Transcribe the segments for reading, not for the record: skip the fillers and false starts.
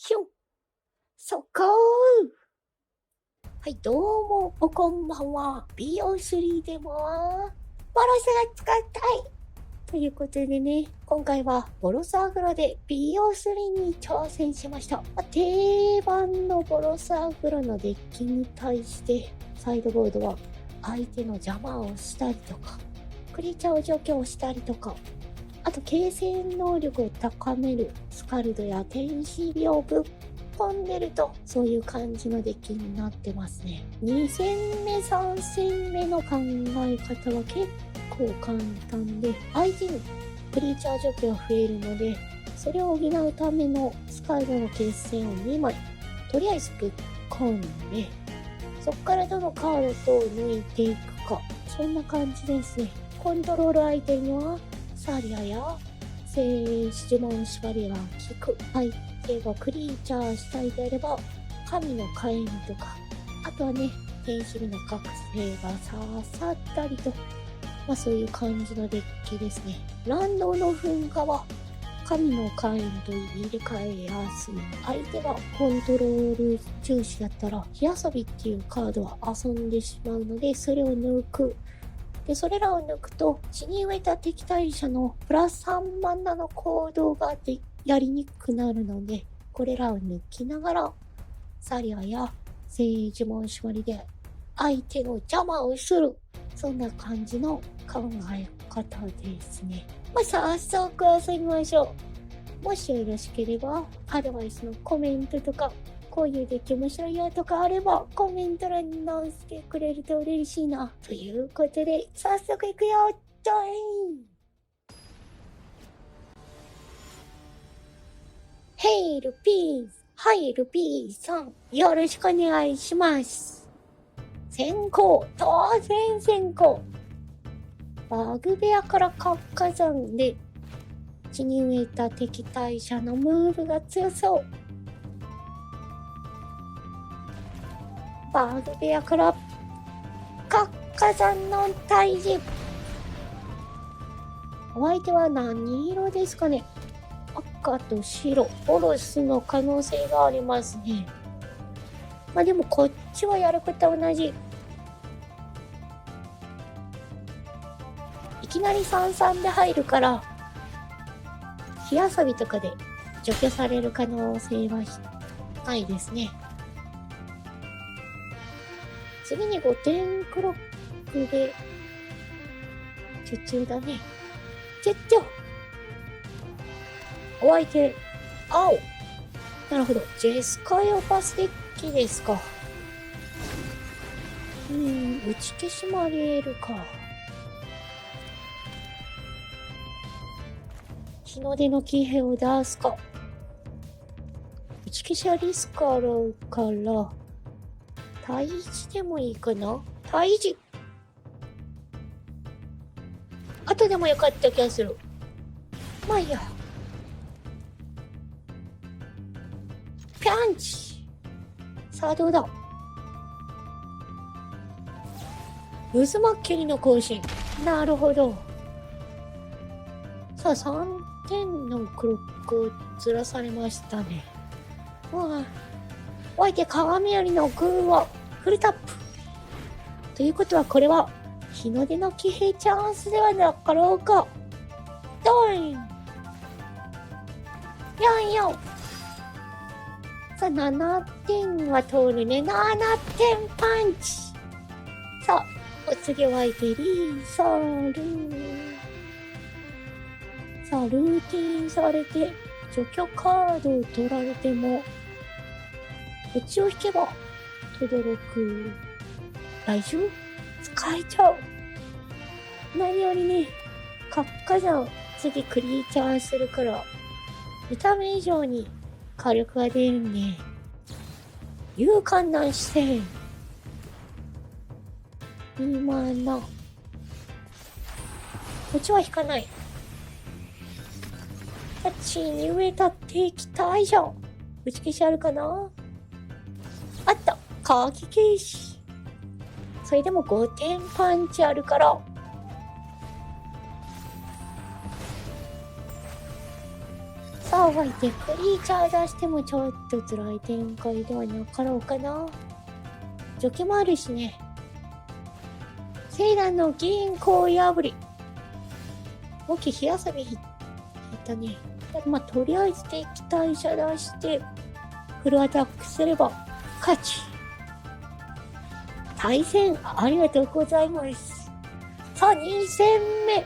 ひょん、そこー。はい、どうも、こんばんは。BO3 でも、ボロスが使いたいということでね、今回はボロスアグロで BO3 に挑戦しました。定番のボロスアグロのデッキに対して、サイドボードは相手の邪魔をしたりとか、クリーチャーを除去したりとか、あと、継戦能力を高めるスカルドや天使病をぶっ込んでると、そういう感じのデッキになってますね。2戦目、3戦目の考え方は結構簡単で、相手にクリーチャー除去が増えるので、それを補うためのスカルドの継戦を2枚、とりあえずぶっ込んで、そこからどのカードと抜いていくか、そんな感じですね。コントロール相手には、サリアや聖子呪文縛りが効く。相手がクリーチャーしたいであれば、神の火炎とか、あとはね、天使の覚醒が刺さったりと、そういう感じのデッキですね。乱動の噴火は、神の火炎と入れ替えやすい。相手がコントロール重視だったら、火遊びっていうカードは遊んでしまうので、それを抜く。で、それらを抜くと、血に植えた敵対者のプラス3マナの行動がやりにくくなるので、これらを抜きながら、サリアや聖呪文縛りで相手の邪魔をする。そんな感じの考え方ですね。早速遊びましょう。もしよろしければ、アドバイスのコメントとか、こういうデッキ面白いよとかあれば、コメント欄に載せてくれると嬉しいな。ということで、早速いくよ、ジョイン！ヘイルピース、ハイルピーさん、よろしくお願いします。先行、当然先行。バグベアから活火山で、血に植えた敵対者のムーブが強そう。バグベアから活火山の退治。お相手は何色ですかね。赤と白、ボロスの可能性がありますね。でもこっちはやること同じ。いきなり33で入るから、火遊びとかで除去される可能性はないですね。次に5点クロックで、チュチュだね。チュッチュ。お相手、青。なるほど。ジェスカイオパスデッキですか。打ち消しもあり得るか。日の出の騎兵を出すか。打ち消しはリスクあるから、退治でもいいかな。退治。後でもよかった気がする。いいや。ピャンチ。さあどうだ。渦巻きの更新。なるほど。さあ3点のクロックをずらされましたね。お相手鏡よりのグーをフルタップ。ということはこれは日の出の騎兵チャンスではなかろうか。ドイン !44! さあ7点は通るね。7点パンチ。さあ、お次は相手リーサール。さあ、ルーティンされて除去カードを取られても、こっちを引けば、とどろく。大丈夫？使えちゃう。何よりね、活火山、次クリーチャーするから、見た目以上に火力が出るね。勇敢な姿勢。今な。こっちは引かない。地に植えた敵対者。打ち消しあるかな？あった。鍵消し。それでも5点パンチあるから。さあ、相手クリーチャー出してもちょっと辛い展開ではなかろうかな。除去もあるしね。セイランの銀行破り。大きい火遊び引いたね。まあ、とりあえず敵対者出して、フルアタックすれば勝ち。対戦ありがとうございます。さあ、2戦目。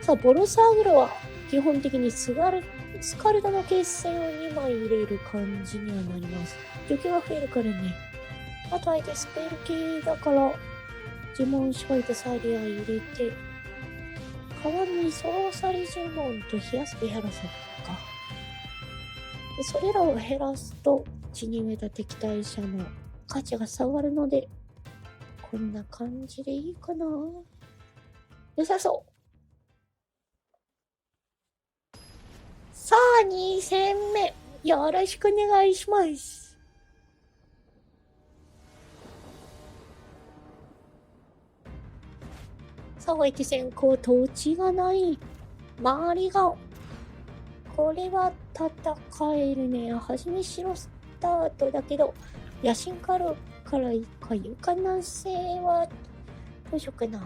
さあ、ボロサーグロは基本的にスカルタの決戦を2枚入れる感じにはなります。除去が増えるからね。あと相手スペル系だから、呪文ショイとサリア入れて、代わりにソロサリ呪文と火遊び減らそうか。でそれらを減らすと、血に植えた敵対者の価値が下がるので、こんな感じでいいかな。良さそう。さあ、2戦目。よろしくお願いします。さあ、相手先行、土地がない。周りが。これは戦えるね。はじめ白スタートだけど、野心からいいか、床なせは、どうしようかな。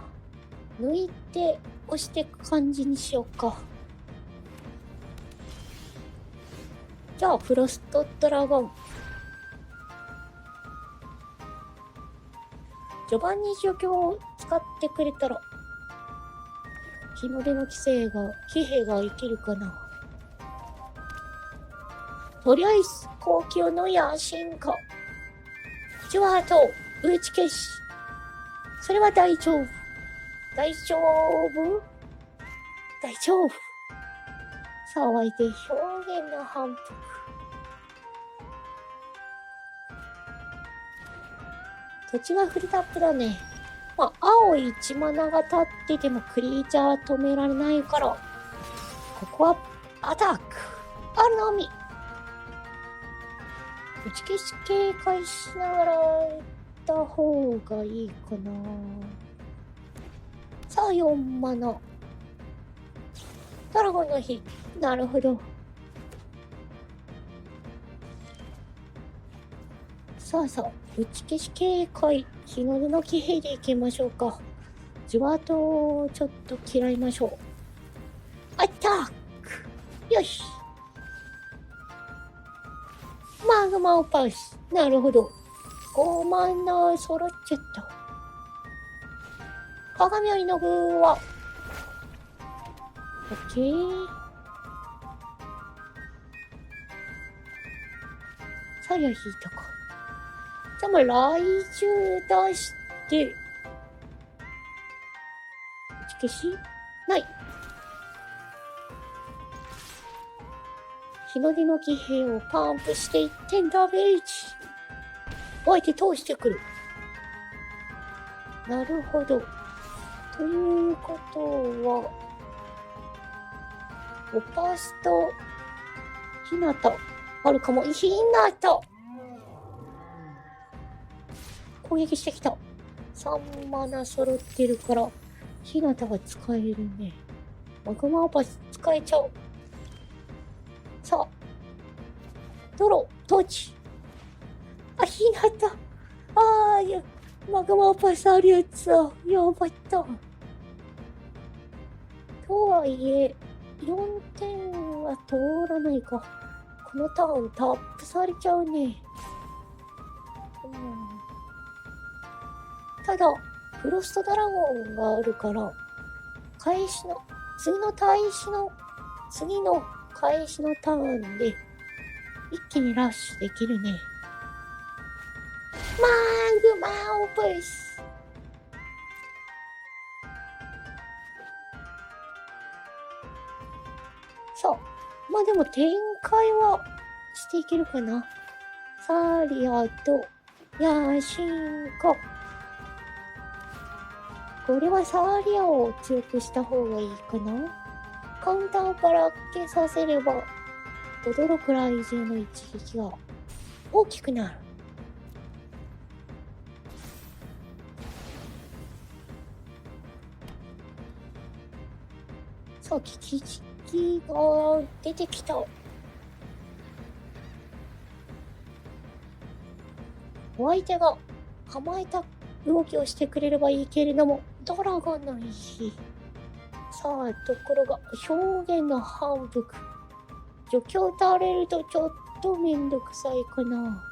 抜いて、押していく感じにしようか。じゃあ、フロストドラゴン。序盤に除去を使ってくれたら、日の出の騎兵が生きるかな。とりあえず、高級の野心家。ジュワーと打ち消し。それは大丈夫。大丈夫。さあ、相手表現の反復。土地がフルタップだね。まあ、青1マナが立っててもクリーチャー止められないから、ここはアタック。あるのみ。打ち消し警戒しながらやった方がいいかな。さあ、4マナ。ドラゴンの火。なるほど。さあ、打ち消し警戒。日の出の騎兵でいきましょうか。じわーとちょっと嫌いましょう。アタック。よし。マグマをパス。なるほど。5マナ揃っちゃった。鏡よりの具は。オッケー。さや引いたか。じゃあもう来獣出して、打ち消しない。日の出の騎兵をパンプして1点ダメージ。相手通してくる。なるほど。ということは、オパスと、ひなた、あるかも。ひなた攻撃してきた。3マナ揃ってるから、ひなたは使えるね。マグマオパス使えちゃう。さあ、ドロ、トーチ。あ、ひなた。あー、いや、マグマオパスあるやつだ。やばいった。とはいえ、4点は通らないか。このターンタップされちゃうね。ただ、フロストドラゴンがあるから、次の返しのターンで、一気にラッシュできるね。マグマオパス。そう。まあでも展開はしていけるかな。サリアとヤシンコ。これはサーリアを強くした方がいいかな。カウンターをばらけさせれば、驚くらい以上の一撃が大きくなる。さあ、敵が出てきた。お相手が構えた動きをしてくれればいいけれども、ドラがないし。さあ、ところが表現の反復。除去打たれるとちょっとめんどくさいかな。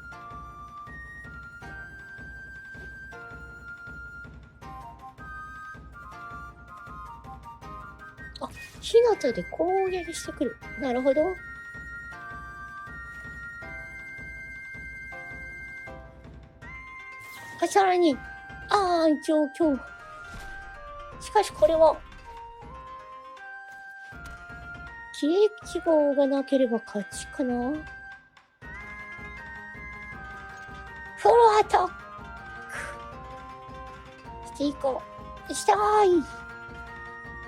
あ、日向で攻撃してくる。なるほど。さらに、状況。しかしこれは、キレ記号がなければ勝ちかな。フルアタックしていこう。したーい。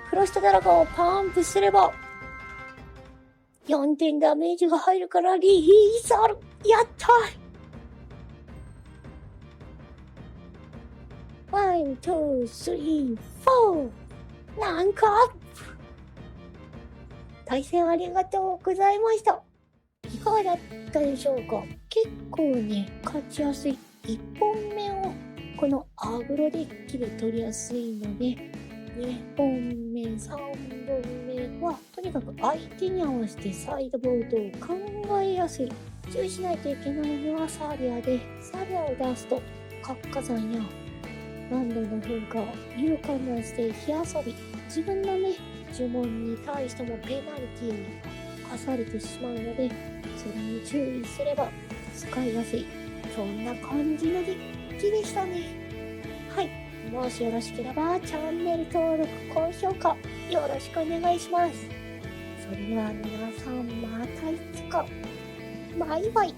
フロストドラゴンをパンプすれば、4点ダメージが入るからリリーサル。やったー。1、2、3、4。なんか対戦ありがとうございました。いかがだったでしょうか。結構ね、勝ちやすい。1本目をこのアグロデッキで取りやすいので、2本目、3本目はとにかく相手に合わせてサイドボードを考えやすい。注意しないといけないのはサリアで、サリアを出すと活火山や何度の噴火、勇敢なして火遊び、自分のね、呪文に対してもペナルティが課されてしまうので、それに注意すれば使いやすい。そんな感じのデッキでしたね。はい。もしよろしければチャンネル登録、高評価よろしくお願いします。それでは皆さんまたいつか。バイバイ。